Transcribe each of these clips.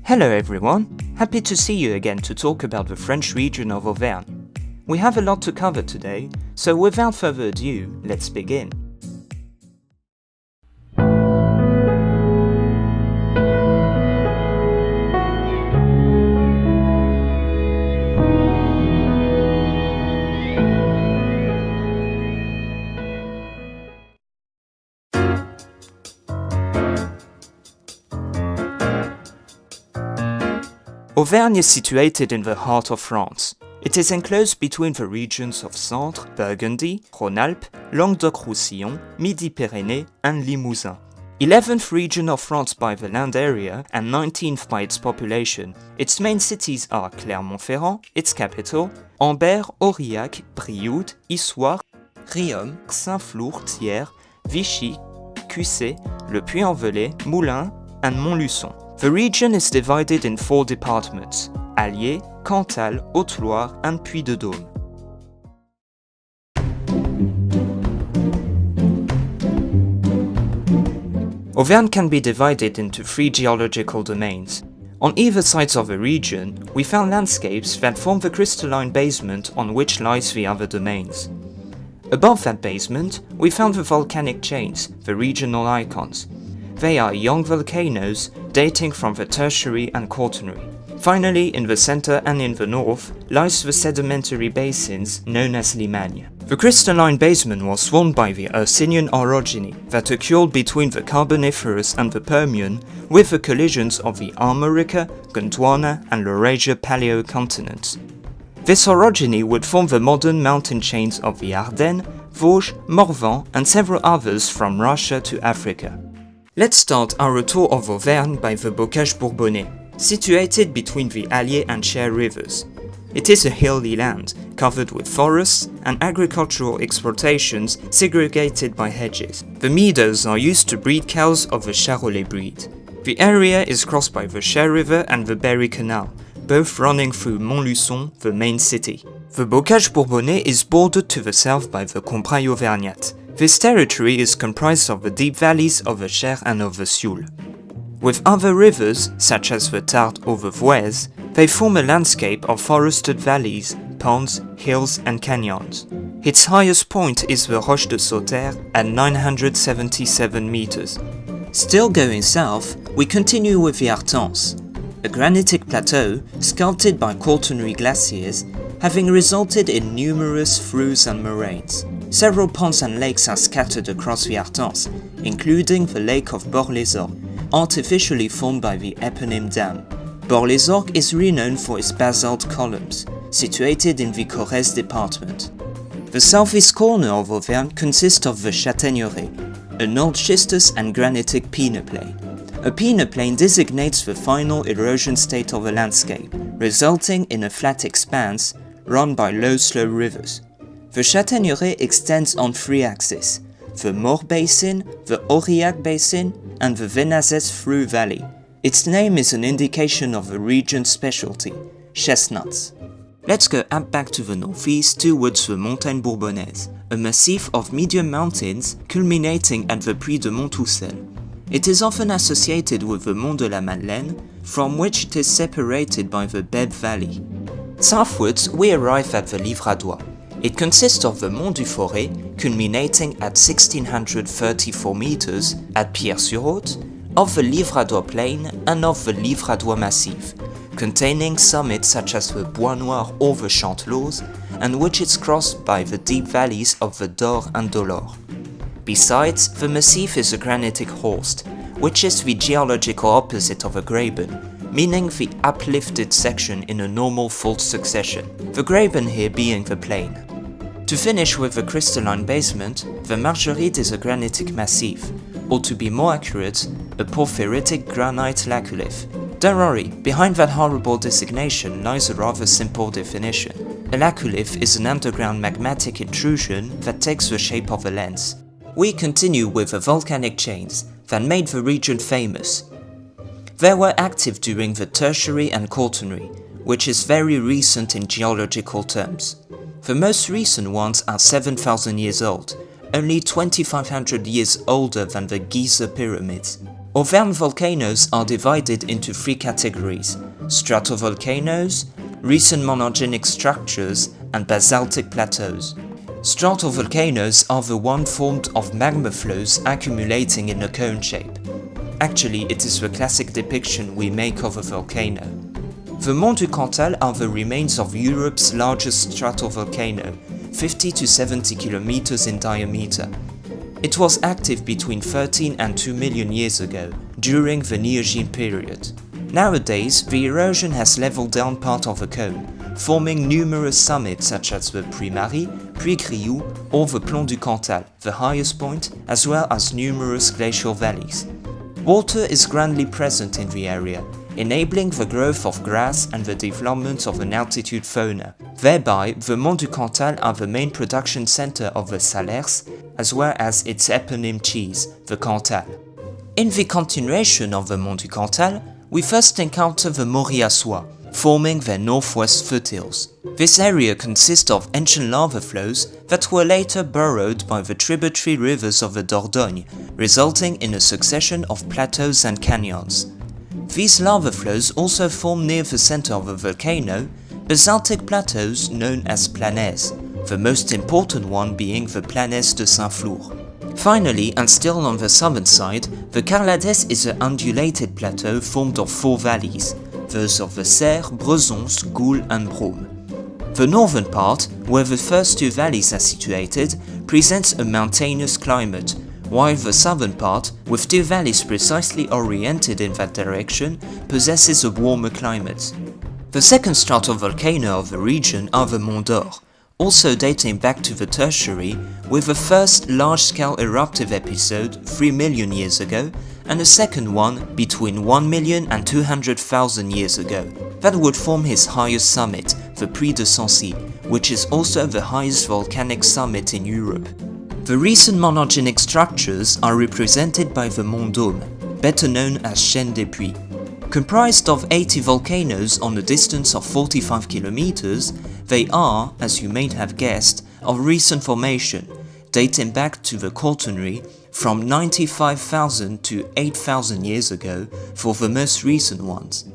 Hello everyone, happy to see you again to talk about the French region of Auvergne. We have a lot to cover today, so without further ado, let's begin. Auvergne is situated in the heart of France. It is enclosed between the regions of Centre, Burgundy, Rhône-Alpes, Languedoc-Roussillon, Midi-Pyrénées and Limousin. 11th region of France by the land area and 19th by its population. Its main cities are Clermont-Ferrand, its capital, Ambert, Aurillac, Brioude, Issoire, Riom, Saint-Flour, Thiers, Vichy, Cussey, Le Puy-en-Velay, Moulins and Montluçon. The region is divided in 4 departments: Allier, Cantal, Haute-Loire and Puy-de-Dôme. Auvergne can be divided into 3 geological domains. On either sides of the region, we found landscapes that form the crystalline basement on which lies the other domains. Above that basement, we found the volcanic chains, the regional icons. They are young volcanoes dating from the Tertiary and Quaternary. Finally, in the center and in the north, lies the sedimentary basins known as Limagne. The crystalline basement was formed by the Hercynian orogeny that occurred between the Carboniferous and the Permian with the collisions of the Armorica, Gondwana and Laurasia paleocontinents. This orogeny would form the modern mountain chains of the Ardennes, Vosges, Morvan and several others from Russia to Africa. Let's start our tour of Auvergne by the Bocage Bourbonnais, situated between the Allier and Cher rivers. It is a hilly land, covered with forests and agricultural exploitations segregated by hedges. The meadows are used to breed cows of the Charolais breed. The area is crossed by the Cher River and the Berry Canal, both running through Montluçon, the main city. The Bocage Bourbonnais is bordered to the south by the Combrailles Auvergnat. This territory is comprised of the deep valleys of the Cher and of the Sioule. With other rivers, such as the Tarte or the Voueize, they form a landscape of forested valleys, ponds, hills and canyons. Its highest point is the Roche de Sauterre at 977 meters. Still going south, we continue with the Artense, a granitic plateau sculpted by quaternary glaciers, having resulted in numerous flues and moraines. Several ponds and lakes are scattered across the Artense, including the lake of Bord-les-Orgues, artificially formed by the eponym dam. Bord-les-Orgues is renowned for its basalt columns, situated in the Corrèze department. The southeast corner of Auvergne consists of the Châtaigneraie, an old schistous and granitic peneplain. A peneplain designates the final erosion state of a landscape, resulting in a flat expanse run by low slow rivers. The Châtaigneraie extends on 3 axes: the Morre Basin, the Aurillac Basin and the Venazès Flux Valley. Its name is an indication of the region's specialty, chestnuts. Let's go up back to the northeast towards the Montagne Bourbonnaise, a massif of medium mountains culminating at the Puy de Montoussel. It is often associated with the Mont de la Madeleine, from which it is separated by the Bèbe Valley. Southwards, we arrive at the Livradois. It consists of the Mont du Forêt, culminating at 1634 meters at Pierre-sur-Haute, of the Livradois Plain and of the Livradois Massif, containing summits such as the Bois Noir or the Chanteloz, and which is crossed by the deep valleys of the Dore and Dolore. Besides, the Massif is a granitic horst, which is the geological opposite of a graben, meaning the uplifted section in a normal fault succession, the graben here being the plain. To finish with the crystalline basement, the Marguerite is a granitic massif, or to be more accurate, a porphyritic granite laccolith. Don't worry, behind that horrible designation lies a rather simple definition. A laccolith is an underground magmatic intrusion that takes the shape of a lens. We continue with the volcanic chains that made the region famous. They were active during the Tertiary and Quaternary, which is very recent in geological terms. The most recent ones are 7,000 years old, only 2,500 years older than the Giza pyramids. Auvergne volcanoes are divided into three categories: stratovolcanoes, recent monogenic structures, and basaltic plateaus. Stratovolcanoes are the one formed of magma flows accumulating in a cone shape. Actually, it is the classic depiction we make of a volcano. The Monts du Cantal are the remains of Europe's largest stratovolcano, 50 to 70 kilometers in diameter. It was active between 13 and 2 million years ago, during the Neogene period. Nowadays, the erosion has leveled down part of the cone, forming numerous summits such as the Puy Marie, Puy Griou, or the Plomb du Cantal, the highest point, as well as numerous glacial valleys. Water is grandly present in the area, enabling the growth of grass and the development of an altitude fauna. Thereby, the Monts du Cantal are the main production center of the Salers, as well as its eponym cheese, the Cantal. In the continuation of the Monts du Cantal, we first encounter the Mauriacois, forming their northwest foothills. This area consists of ancient lava flows that were later burrowed by the tributary rivers of the Dordogne, resulting in a succession of plateaus and canyons. These lava flows also form near the center of the volcano basaltic plateaus known as planaises, the most important one being the Planèse de Saint-Flour. Finally, and still on the southern side, the Carladès is an undulated plateau formed of four valleys, those of the Serre, Brezons, Goul and Brome. The northern part, where the first two valleys are situated, presents a mountainous climate, while the southern part, with two valleys precisely oriented in that direction, possesses a warmer climate. The second stratovolcano of the region are the Monts d'Or, also dating back to the Tertiary, with the first large-scale eruptive episode 3 million years ago, and a second one between 1 million and 200,000 years ago. That would form his highest summit, the Puy de Sancy, which is also the highest volcanic summit in Europe. The recent monogenic structures are represented by the Mont Dôme, better known as Chaîne des Puys. Comprised of 80 volcanoes on a distance of 45 kilometers, they are, as you may have guessed, of recent formation, dating back to the Quaternary from 95,000 to 8,000 years ago for the most recent ones.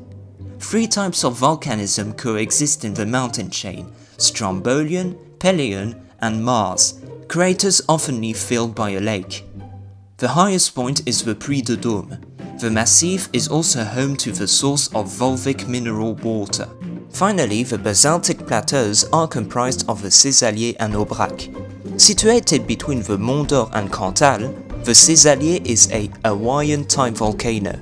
Three types of volcanism coexist in the mountain chain: Strombolian, Pelion, and Mars, craters often filled by a lake. The highest point is the Puy de Dôme. The massif is also home to the source of volvic mineral water. Finally, the basaltic plateaus are comprised of the Cézallier and Aubrac. Situated between the Mont d'Or and Cantal, the Cézallier is a Hawaiian-type volcano.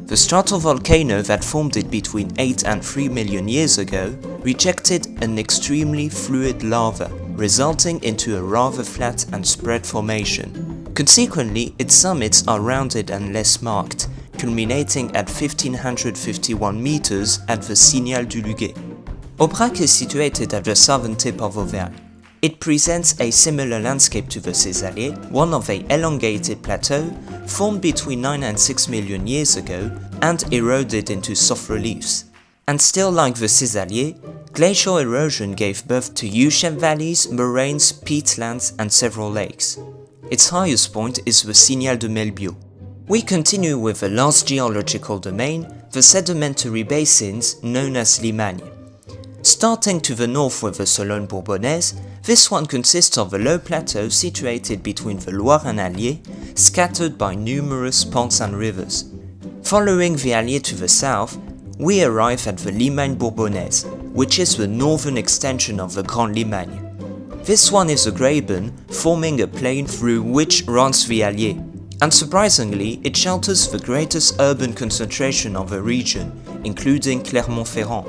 The stratovolcano that formed it between 8 and 3 million years ago rejected an extremely fluid lava, resulting into a rather flat and spread formation. Consequently, its summits are rounded and less marked, culminating at 1551 meters at the Signal du Luguet. Aubrac is situated at the southern tip of Auvergne. It presents a similar landscape to the Cézallier, one of an elongated plateau formed between 9 and 6 million years ago and eroded into soft reliefs. And still like the Cézallier, glacial erosion gave birth to U-shaped valleys, moraines, peatlands and several lakes. Its highest point is the Signal de Melbiot. We continue with the last geological domain, the sedimentary basins known as Limagne. Starting to the north with the Sologne Bourbonnaise, this one consists of a low plateau situated between the Loire and Allier, scattered by numerous ponds and rivers. Following the Allier to the south, we arrive at the Limagne Bourbonnaise, which is the northern extension of the Grand Limagne. This one is a graben, forming a plain through which runs the Allier. Unsurprisingly, it shelters the greatest urban concentration of the region, including Clermont-Ferrand.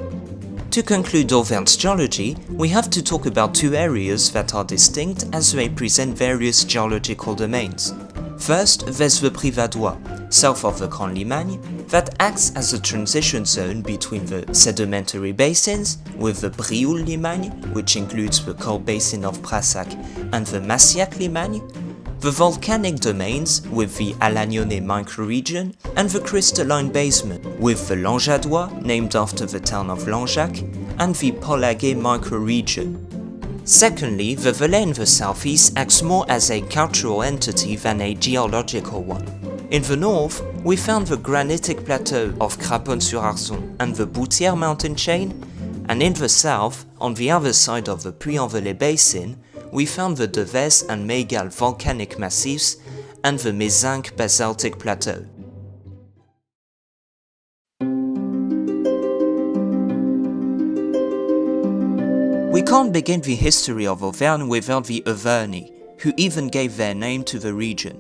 To conclude Auvergne's geology, we have to talk about two areas that are distinct as they present various geological domains. First, there's the Privadois, south of the Grand Limagne, that acts as a transition zone between the sedimentary basins, with the Brioul Limagne, which includes the coal basin of Brassac, and the Massiac Limagne, the volcanic domains with the Alagnone microregion, and the crystalline basement with the Lanjadois, named after the town of Lanjac, and the Polaguet microregion. Secondly, the Valais in the southeast acts more as a cultural entity than a geological one. In the north, we found the granitic plateau of Craponne-sur-Arzon and the Boutière mountain chain, and in the south, on the other side of the Puy-en-Velay basin, we found the Devèze and Mégale volcanic massifs and the Mézenc basaltic plateau. We can't begin the history of Auvergne without the Auvergne, who even gave their name to the region.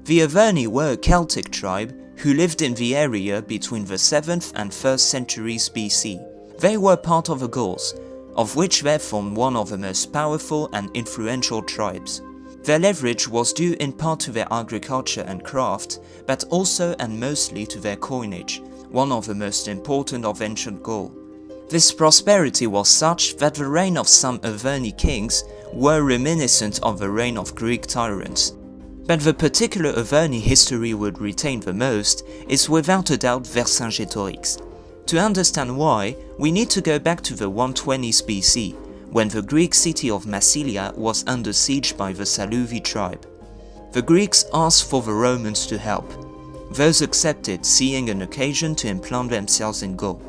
The Auvergne were a Celtic tribe who lived in the area between the 7th and 1st centuries BC. They were part of the Gauls, of which they formed one of the most powerful and influential tribes. Their leverage was due in part to their agriculture and craft, but also and mostly to their coinage, one of the most important of ancient Gaul. This prosperity was such that the reign of some Auvergne kings were reminiscent of the reign of Greek tyrants. But the particular Auvergne history would retain the most is without a doubt Vercingétorix. To understand why, we need to go back to the 120s BC, when the Greek city of Massilia was under siege by the Saluvi tribe. The Greeks asked for the Romans to help. Those accepted, seeing an occasion to implant themselves in Gaul.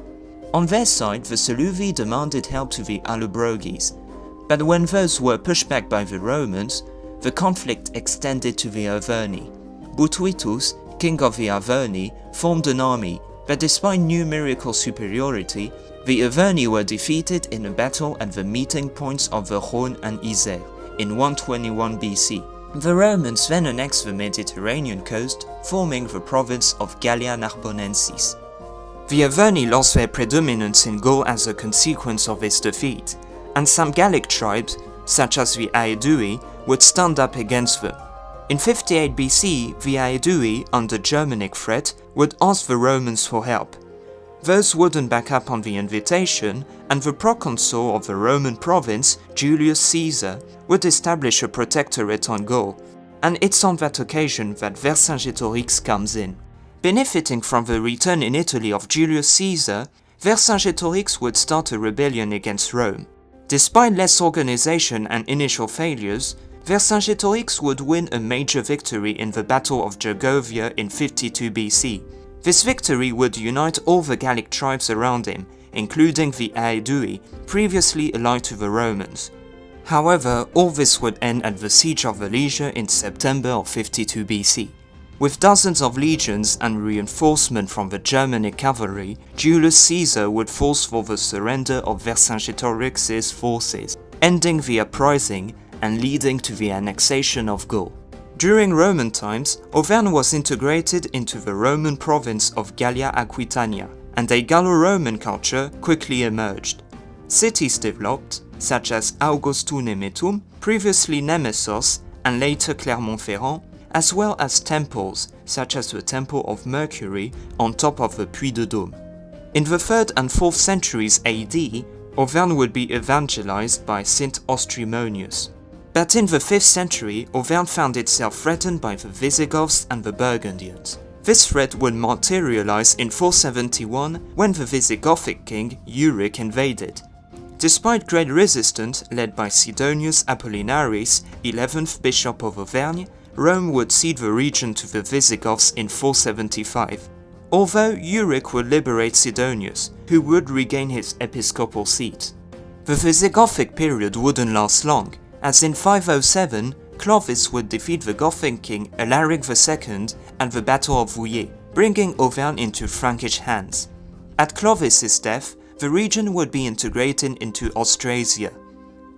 On their side, the Saluvi demanded help to the Allobroges, but when those were pushed back by the Romans, the conflict extended to the Auvergne. Botwitus, king of the Auvergne, formed an army, but despite numerical superiority, the Auvergne were defeated in a battle at the meeting points of the Rhône and Isère in 121 BC. The Romans then annexed the Mediterranean coast, forming the province of Gallia Narbonensis. The Auvergne lost their predominance in Gaul as a consequence of this defeat, and some Gallic tribes, such as the Aedui, would stand up against them. In 58 BC, the Aedui, under Germanic threat, would ask the Romans for help. Those wouldn't back up on the invitation, and the proconsul of the Roman province, Julius Caesar, would establish a protectorate on Gaul, and it's on that occasion that Vercingétorix comes in. Benefiting from the return in Italy of Julius Caesar, Vercingétorix would start a rebellion against Rome. Despite less organization and initial failures, Vercingétorix would win a major victory in the Battle of Gergovia in 52 BC. This victory would unite all the Gallic tribes around him, including the Aedui, previously allied to the Romans. However, all this would end at the Siege of Alesia in September of 52 BC. With dozens of legions and reinforcement from the Germanic cavalry, Julius Caesar would force for the surrender of Vercingétorix's forces, ending the uprising and leading to the annexation of Gaul. During Roman times, Auvergne was integrated into the Roman province of Gallia Aquitania, and a Gallo-Roman culture quickly emerged. Cities developed, such as Augustum-Nemetum, previously Nemesis and later Clermont-Ferrand, as well as temples, such as the Temple of Mercury on top of the Puy de Dôme. In the 3rd and 4th centuries AD, Auvergne would be evangelized by Saint Austrimonius. But in the 5th century, Auvergne found itself threatened by the Visigoths and the Burgundians. This threat would materialize in 471 when the Visigothic king Euric invaded. Despite great resistance led by Sidonius Apollinaris, 11th bishop of Auvergne, Rome would cede the region to the Visigoths in 475, although Euric would liberate Sidonius, who would regain his episcopal seat. The Visigothic period wouldn't last long, as in 507, Clovis would defeat the Gothic king Alaric II at the Battle of WWII, bringing Auvergne into Frankish hands. At Clovis's death, the region would be integrated into Austrasia.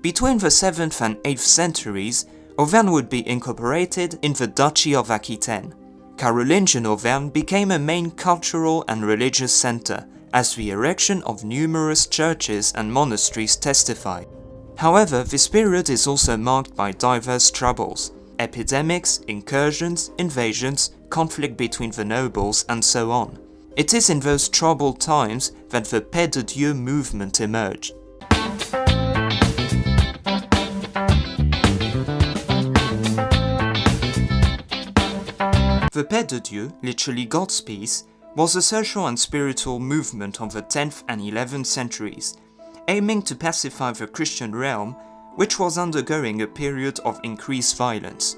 Between the 7th and 8th centuries, Auvergne would be incorporated in the Duchy of Aquitaine. Carolingian Auvergne became a main cultural and religious center, as the erection of numerous churches and monasteries testify. However, this period is also marked by diverse troubles, epidemics, incursions, invasions, conflict between the nobles, and so on. It is in those troubled times that the Paix de Dieu movement emerged. The Paix de Dieu, literally God's peace, was a social and spiritual movement of the 10th and 11th centuries, aiming to pacify the Christian realm, which was undergoing a period of increased violence.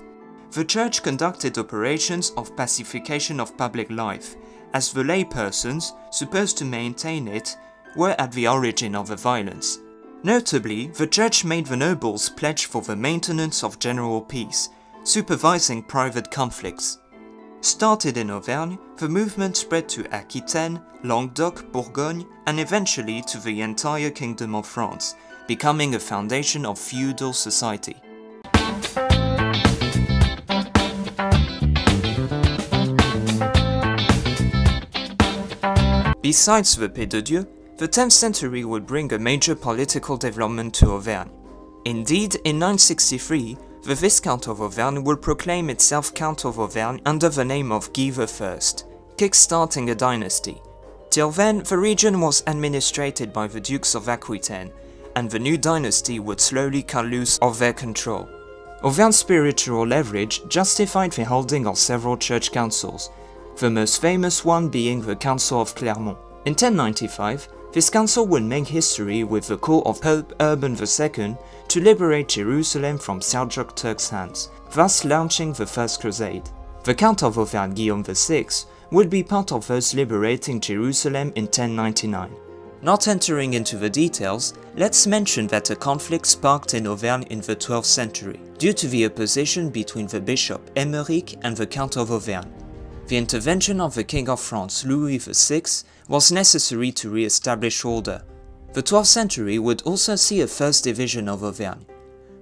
The church conducted operations of pacification of public life, as the lay persons, supposed to maintain it, were at the origin of the violence. Notably, the church made the nobles pledge for the maintenance of general peace, supervising private conflicts. Started in Auvergne, the movement spread to Aquitaine, Languedoc, Bourgogne, and eventually to the entire Kingdom of France, becoming a foundation of feudal society. Besides the Pays de Dieu, the 10th century would bring a major political development to Auvergne. Indeed, in 963, the Viscount of Auvergne will proclaim itself Count of Auvergne under the name of Guy I, kick-starting a dynasty. Till then, the region was administrated by the Dukes of Aquitaine, and the new dynasty would slowly cut loose of their control. Auvergne's spiritual leverage justified the holding of several church councils, the most famous one being the Council of Clermont. In 1095, this council would make history with the call of Pope Urban II to liberate Jerusalem from Seljuk Turks' hands, thus launching the First Crusade. The Count of Auvergne Guillaume VI would be part of those liberating Jerusalem in 1099. Not entering into the details, let's mention that a conflict sparked in Auvergne in the 12th century, due to the opposition between the bishop Emeric and the Count of Auvergne. The intervention of the King of France Louis VI was necessary to re-establish order. The 12th century would also see a first division of Auvergne.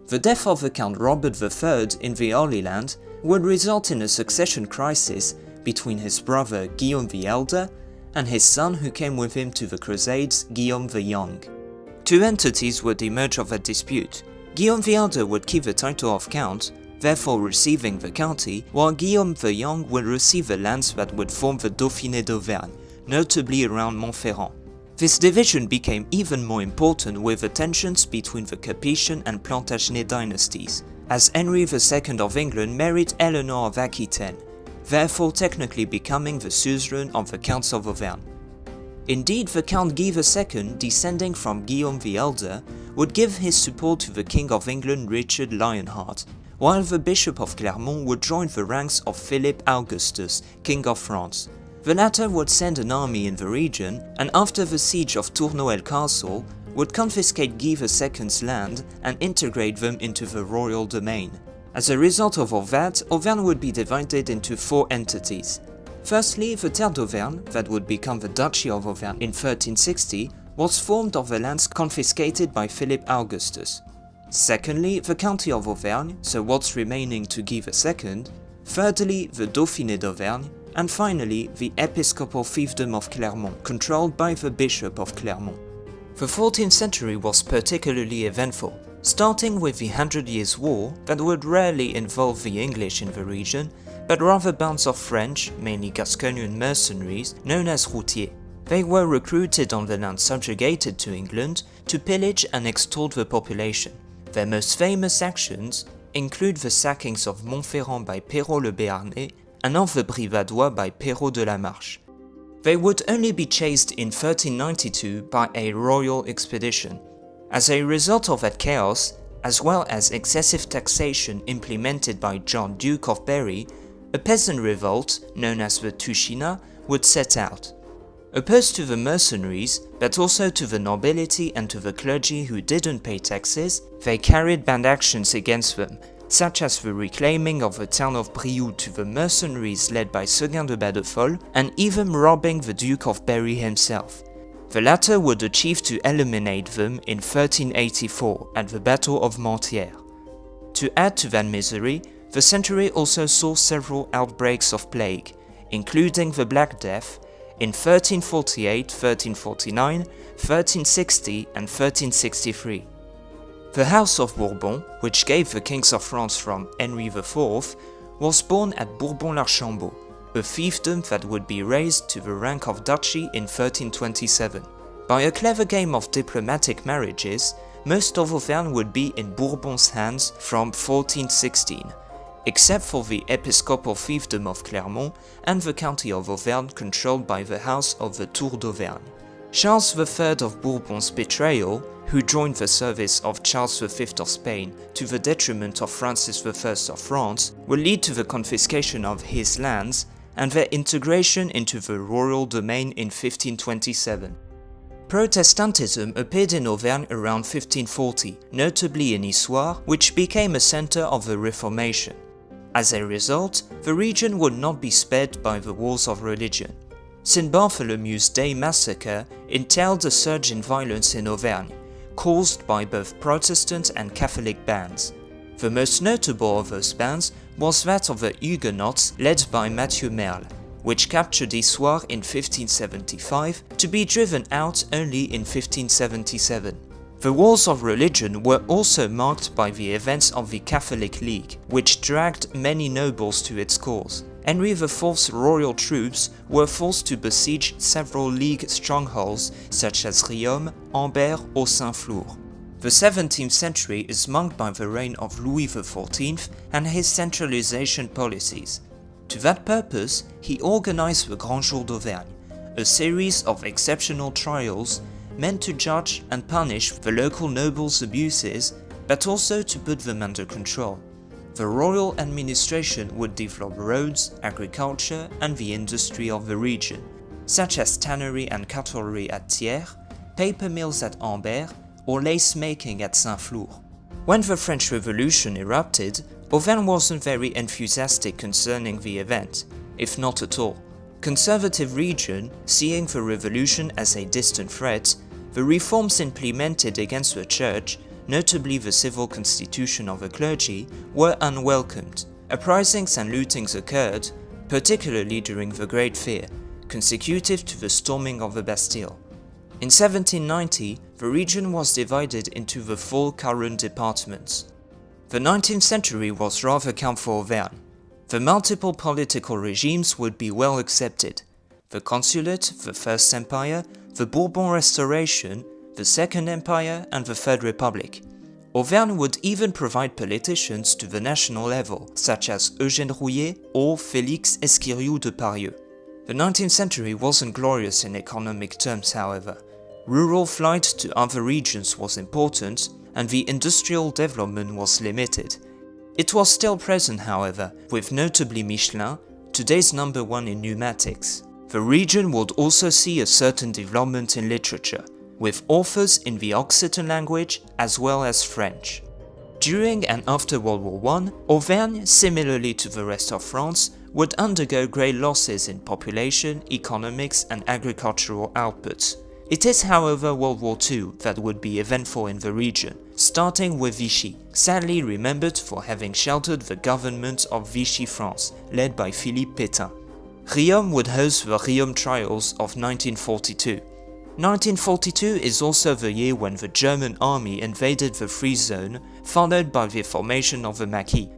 The death of the Count Robert III in the Holy Land would result in a succession crisis between his brother Guillaume the Elder and his son who came with him to the Crusades, Guillaume the Young. Two entities would emerge of that dispute. Guillaume the Elder would keep the title of Count, therefore receiving the county, while Guillaume the Young would receive the lands that would form the Dauphiné d'Auvergne, notably around Montferrand. This division became even more important with the tensions between the Capetian and Plantagenet dynasties, as Henry II of England married Eleanor of Aquitaine, therefore technically becoming the suzerain of the Counts of Auvergne. Indeed, the Count Guy II, descending from Guillaume the Elder, would give his support to the King of England Richard Lionheart, while the Bishop of Clermont would join the ranks of Philip Augustus, King of France. The latter would send an army in the region, and after the siege of Tournoel Castle, would confiscate Guy II's land and integrate them into the royal domain. As a result of all that, Auvergne would be divided into four entities. Firstly, the Terre d'Auvergne, that would become the Duchy of Auvergne in 1360, was formed of the lands confiscated by Philip Augustus. Secondly, the County of Auvergne, so what's remaining to Guy II. Thirdly, the Dauphiné d'Auvergne, and finally, the episcopal fiefdom of Clermont, controlled by the Bishop of Clermont. The 14th century was particularly eventful, starting with the 100 Years' War that would rarely involve the English in the region, but rather bands of French, mainly Gasconian mercenaries, known as routiers. They were recruited on the land subjugated to England to pillage and extort the population. Their most famous actions include the sackings of Montferrand by Perrault le Béarnais and of the Brivadois by Perrault de la Marche. They would only be chased in 1392 by a royal expedition. As a result of that chaos, as well as excessive taxation implemented by John Duke of Berry, a peasant revolt, known as the Tushina, would set out. Opposed to the mercenaries, but also to the nobility and to the clergy who didn't pay taxes, they carried banned actions against them, such as the reclaiming of the town of Brioude to the mercenaries led by Seguin de Badefolle, and even robbing the Duke of Berry himself. The latter would achieve to eliminate them in 1384 at the Battle of Mortier. To add to that misery, the century also saw several outbreaks of plague, including the Black Death, in 1348, 1349, 1360 and 1363. The House of Bourbon, which gave the kings of France from Henry IV, was born at Bourbon-l'Archambault, a fiefdom that would be raised to the rank of duchy in 1327. By a clever game of diplomatic marriages, most of Auvergne would be in Bourbon's hands from 1416, except for the episcopal fiefdom of Clermont and the county of Auvergne controlled by the House of the Tour d'Auvergne. Charles III of Bourbon's betrayal, who joined the service of Charles V of Spain to the detriment of Francis I of France, will lead to the confiscation of his lands and their integration into the royal domain in 1527. Protestantism appeared in Auvergne around 1540, notably in Issoire, which became a center of the Reformation. As a result, the region would not be spared by the wars of religion. St. Bartholomew's Day massacre entailed a surge in violence in Auvergne, caused by both Protestant and Catholic bands. The most notable of those bands was that of the Huguenots led by Mathieu Merle, which captured Issoire in 1575 to be driven out only in 1577. The wars of religion were also marked by the events of the Catholic League, which dragged many nobles to its cause. Henry IV's royal troops were forced to besiege several League strongholds such as Riom, Ambert or Saint-Flour. The 17th century is marked by the reign of Louis XIV and his centralization policies. To that purpose, he organized the Grand Jour d'Auvergne, a series of exceptional trials meant to judge and punish the local nobles' abuses, but also to put them under control. The royal administration would develop roads, agriculture, and the industry of the region, such as tannery and cutlery at Thiers, paper mills at Ambert, or lace making at Saint-Flour. When the French Revolution erupted, Auvergne wasn't very enthusiastic concerning the event, if not at all. Conservative region, seeing the revolution as a distant threat, the reforms implemented against the church, notably the civil constitution of the clergy, were unwelcomed. Uprisings and lootings occurred, particularly during the Great Fear, consecutive to the storming of the Bastille. In 1790, the region was divided into the 4 current departments. The 19th century was rather calm for Auvergne. The multiple political regimes would be well accepted. The Consulate, the First Empire, the Bourbon Restoration, the Second Empire and the Third Republic. Auvergne would even provide politicians to the national level, such as Eugène Rouillet or Félix Esquiriou de Parieux. The 19th century wasn't glorious in economic terms, however. Rural flight to other regions was important, and the industrial development was limited. It was still present, however, with notably Michelin, today's #1 in pneumatics. The region would also see a certain development in literature, with authors in the Occitan language as well as French. During and after World War I, Auvergne, similarly to the rest of France, would undergo great losses in population, economics and agricultural output. It is, however, World War II that would be eventful in the region, starting with Vichy, sadly remembered for having sheltered the government of Vichy France, led by Philippe Pétain. Riom would host the Riom trials of 1942. 1942 is also the year when the German army invaded the Free Zone, followed by the formation of the Maquis.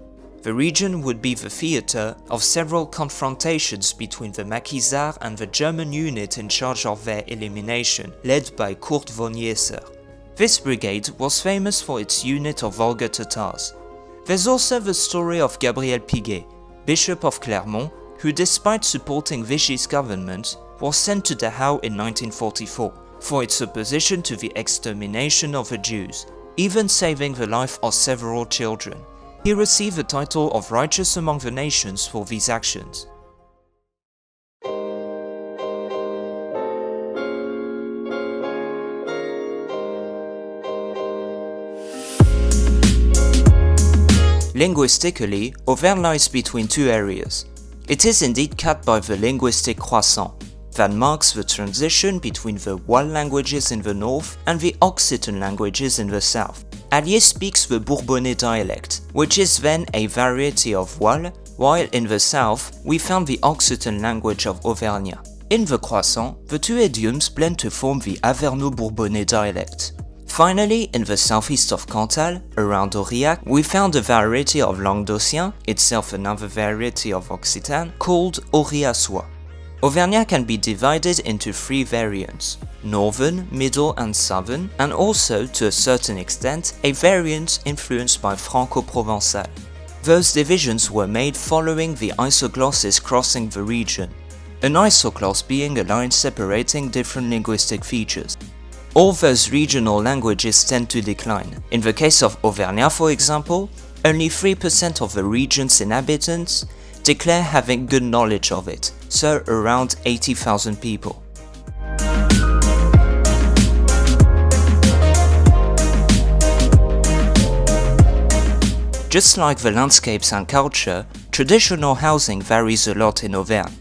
The region would be the theatre of several confrontations between the Maquisards and the German unit in charge of their elimination, led by Kurt von Jeser. This brigade was famous for its unit of Volga Tatars. There's also the story of Gabriel Piguet, Bishop of Clermont, who despite supporting Vichy's government, was sent to Dachau in 1944 for its opposition to the extermination of the Jews, even saving the life of several children. He received the title of Righteous Among the Nations for these actions. Linguistically, Auvergne lies between 2 areas. It is indeed cut by the linguistic croissant, that marks the transition between the WAL languages in the north and the Occitan languages in the south. Allier speaks the Bourbonnais dialect, which is then a variety of WAL, while in the south we found the Occitan language of Auvergne. In the croissant, the 2 idioms blend to form the Averno-Bourbonnais dialect. Finally, in the southeast of Cantal, around Aurillac, we found a variety of Languedocien, itself another variety of Occitan, called Aurillacois. Auvergnat can be divided into 3 variants: Northern, Middle and Southern, and also, to a certain extent, a variant influenced by Franco-Provençal. Those divisions were made following the isoglosses crossing the region. an isoclass being a line separating different linguistic features. All those regional languages tend to decline. In the case of Auvergne, for example, only 3% of the region's inhabitants declare having good knowledge of it, so around 80,000 people. Just like the landscapes and culture, traditional housing varies a lot in Auvergne.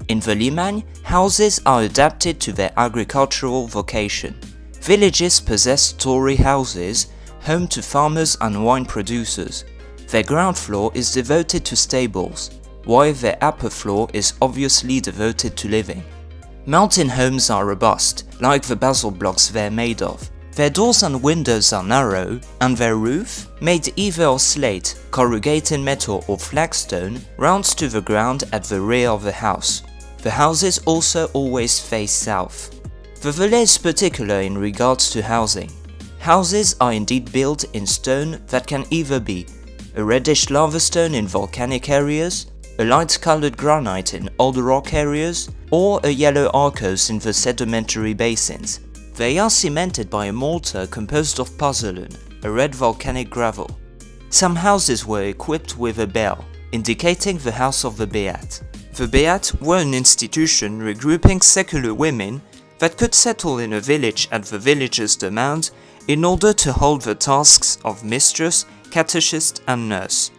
In the Limagne, houses are adapted to their agricultural vocation. Villages possess story houses, home to farmers and wine producers. Their ground floor is devoted to stables, while their upper floor is obviously devoted to living. Mountain homes are robust, like the basalt blocks they're made of. Their doors and windows are narrow, and their roof, made either of slate, corrugated metal or flagstone, rounds to the ground at the rear of the house. The houses also always face south. The Valais is particular in regards to housing. Houses are indeed built in stone that can either be a reddish lava stone in volcanic areas, a light-colored granite in old rock areas, or a yellow arkose in the sedimentary basins. They are cemented by a mortar composed of pozzolan, a red volcanic gravel. Some houses were equipped with a bell, indicating the house of the Beat. The Beat were an institution regrouping secular women that could settle in a village at the village's demand in order to hold the tasks of mistress, catechist and nurse.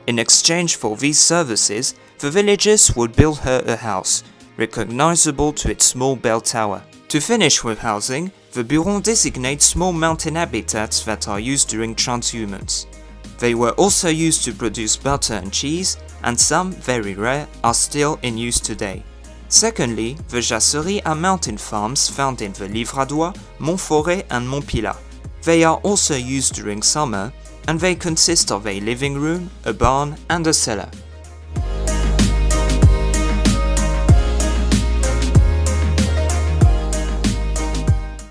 In exchange for these services, the villagers would build her a house, recognizable to its small bell tower. To finish with housing, the Buron designates small mountain habitats that are used during transhumance. They were also used to produce butter and cheese, and some, very rare, are still in use today. Secondly, the Jasseries are mountain farms found in the Livradois, Montforêt and Montpilat. They are also used during summer, and they consist of a living room, a barn and a cellar.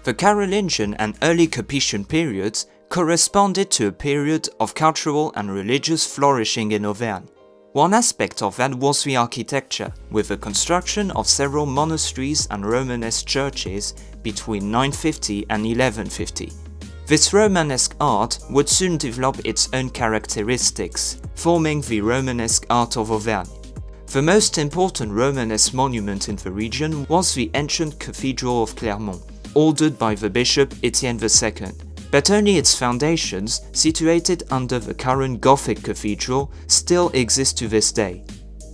The Carolingian and early Capetian periods corresponded to a period of cultural and religious flourishing in Auvergne. One aspect of that was the architecture, with the construction of several monasteries and Romanesque churches between 950 and 1150. This Romanesque art would soon develop its own characteristics, forming the Romanesque art of Auvergne. The most important Romanesque monument in the region was the ancient Cathedral of Clermont, ordered by the Bishop Etienne II, but only its foundations, situated under the current Gothic cathedral, still exist to this day.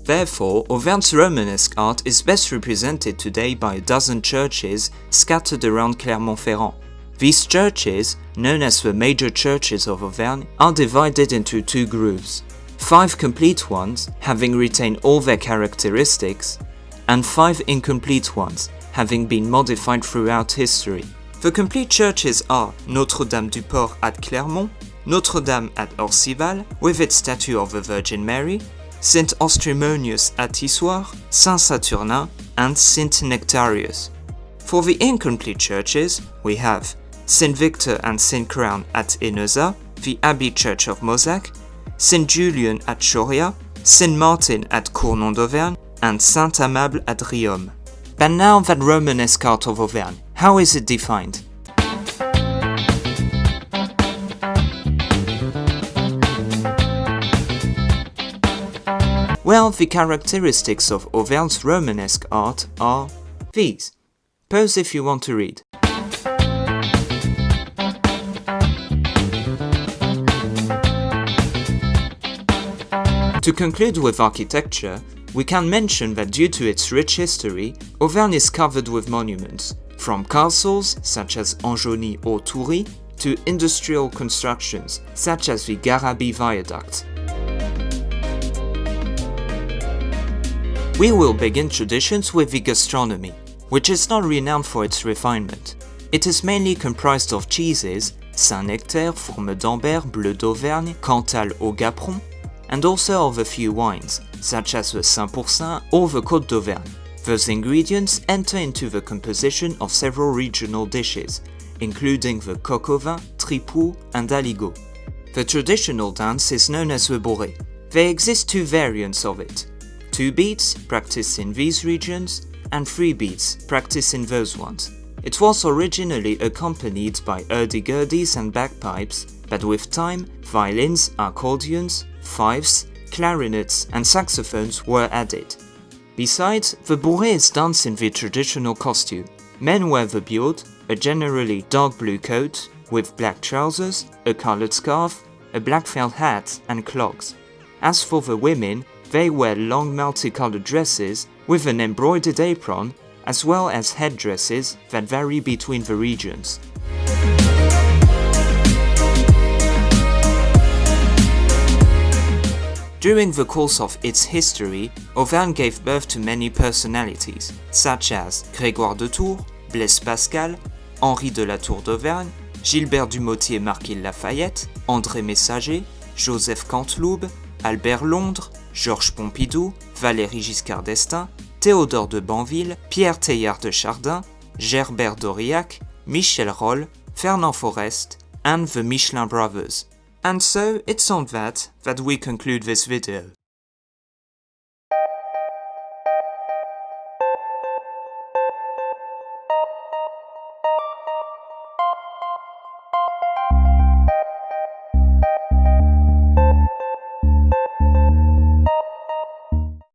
Therefore, Auvergne's Romanesque art is best represented today by a dozen churches scattered around Clermont-Ferrand. These churches, known as the major churches of Auvergne, are divided into two groups: 5 complete ones, having retained all their characteristics, and 5 incomplete ones, having been modified throughout history. The complete churches are Notre-Dame-du-Port at Clermont, Notre-Dame at Orcival, with its statue of the Virgin Mary, Saint Ostrimonius at Issoire, Saint Saturnin, and Saint Nectarius. For the incomplete churches, we have Saint Victor and Saint Crown at Enosa, the Abbey Church of Mozac, Saint Julian at Choria, Saint Martin at Cournon d'Auvergne, and Saint Amable at Riom. But now that Romanesque art of Auvergne, how is it defined? Well, the characteristics of Auvergne's Romanesque art are these. Pause if you want to read. To conclude with architecture, we can mention that due to its rich history, Auvergne is covered with monuments, from castles such as Anjony or Toury, to industrial constructions such as the Garabi Viaduct. We will begin traditions with the gastronomy, which is not renowned for its refinement. It is mainly comprised of cheeses, Saint-Nectaire, Fourme d'Ambert, Bleu d'Auvergne, Cantal au Gapron, and also of a few wines, such as the Saint-Pourçain or the Côte d'Auvergne. Those ingredients enter into the composition of several regional dishes, including the coq au vin, tripou, and aligot. The traditional dance is known as the bourrée. There exist 2 variants of it. 2 beats practiced in these regions, and 3 beats practiced in those ones. It was originally accompanied by hurdy-gurdies and bagpipes, but with time, violins, accordions, fifes, clarinets and saxophones were added. Besides, the bourrée is danced in the traditional costume. Men wear the beard, a generally dark blue coat, with black trousers, a colored scarf, a black felt hat and clogs. As for the women, they wear long multicolored dresses with an embroidered apron, as well as headdresses that vary between the regions. During the course of its history, Auvergne gave birth to many personalities, such as Grégoire de Tours, Blaise Pascal, Henri de la Tour d'Auvergne, Gilbert Dumotier Marquis Lafayette, André Messager, Joseph Canteloube, Albert Londres, Georges Pompidou, Valéry Giscard d'Estaing, Théodore de Banville, Pierre Teilhard de Chardin, Gerbert d'Aurillac, Michel Rolle, Fernand Forest, and the Michelin brothers. And so it's on that we conclude this video.